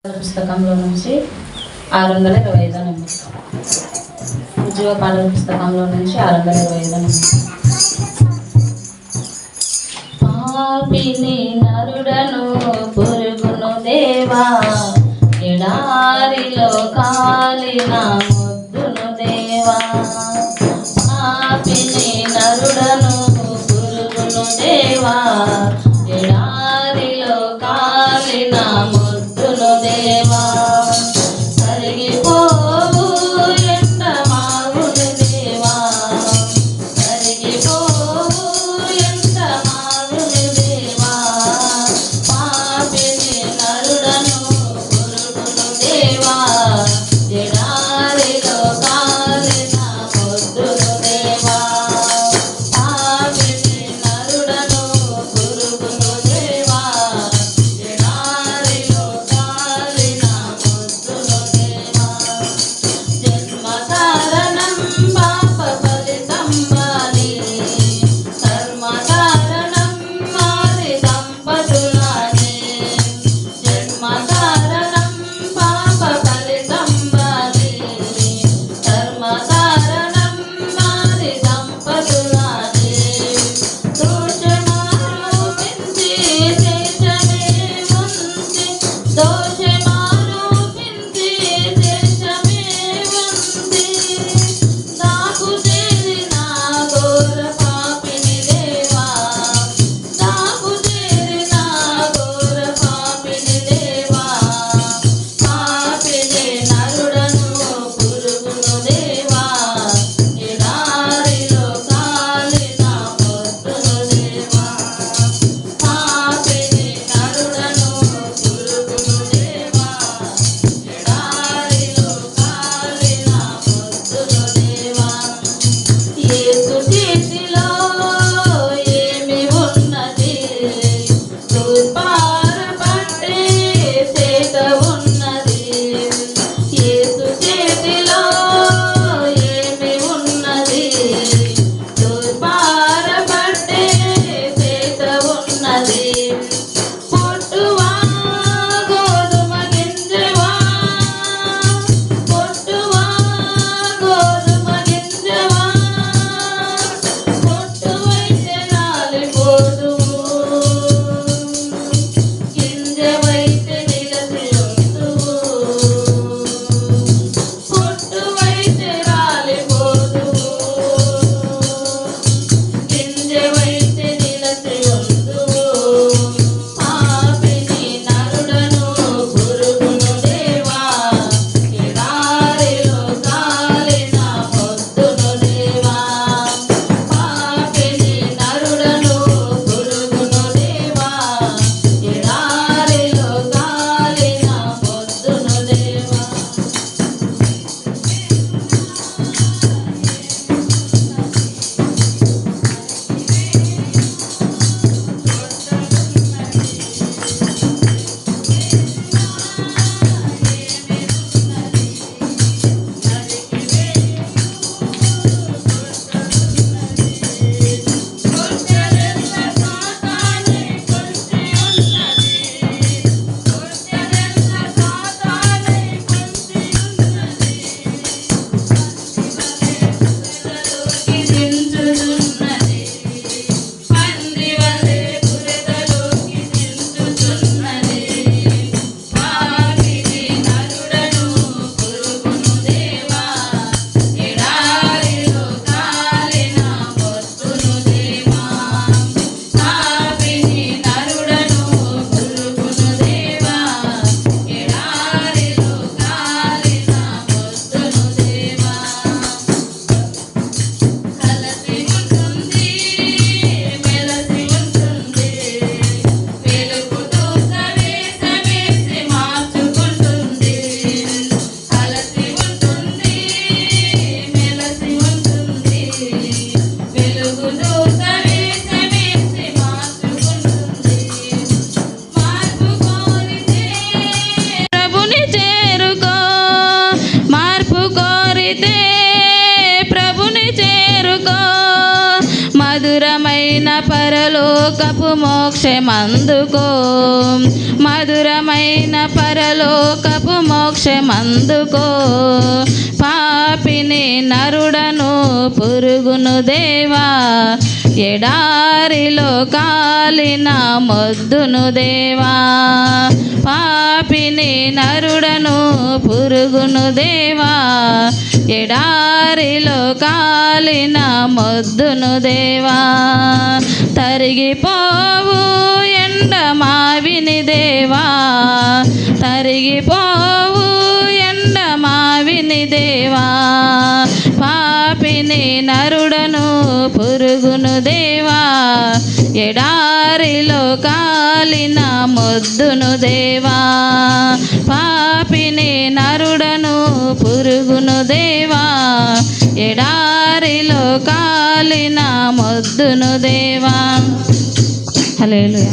పుస్తకంలో నుంచి 625 నెంబర్. ఉద్యోగ పాఠల పుస్తకంలో నుంచి 625 నెంబర్. పాపిని నరుడను పురుగును దేవా, ఎడారిలో కాలిన ముద్దును దేవా. పాపిని నరుడను పురుగును దేవా, ఎడారిలో కాలిన ముద్దును దేవా. కరిగిపోవు ఎండమావును దేవా, కరిగిపోవు ఎండమావును దేవా. పాపిని నరుడను పురుగును దేవా, ఎడారిలో కాలిన ముద్దును దేవా. పాపిని నరుడను పురుగును దేవా, ఎడారిలో కాలిన మధురమైన పరలోకపు మోక్షమందుకో మధురమైన పరలోకపు మోక్షమందుకో పాపిని నరుడను పురుగును దేవా ఎడారిలో కాలిన మొద్దును దేవా పాపిని నరుడను పురుగును దేవా ఎడారిలో కాలిన మొద్దును దేవా తరిగిపోవు ఎండ మావిని దేవా తరిగిపోవు ఎండ మావిని దేవా పాపిని నరుడను పురుగును దేవా ఎడారిలో కాలిన మొద్దును దేవా పాపిని నరుడను పురుగును దేవా ఎడారిలో కాలిన మొద్దును దేవా హల్లెలూయా.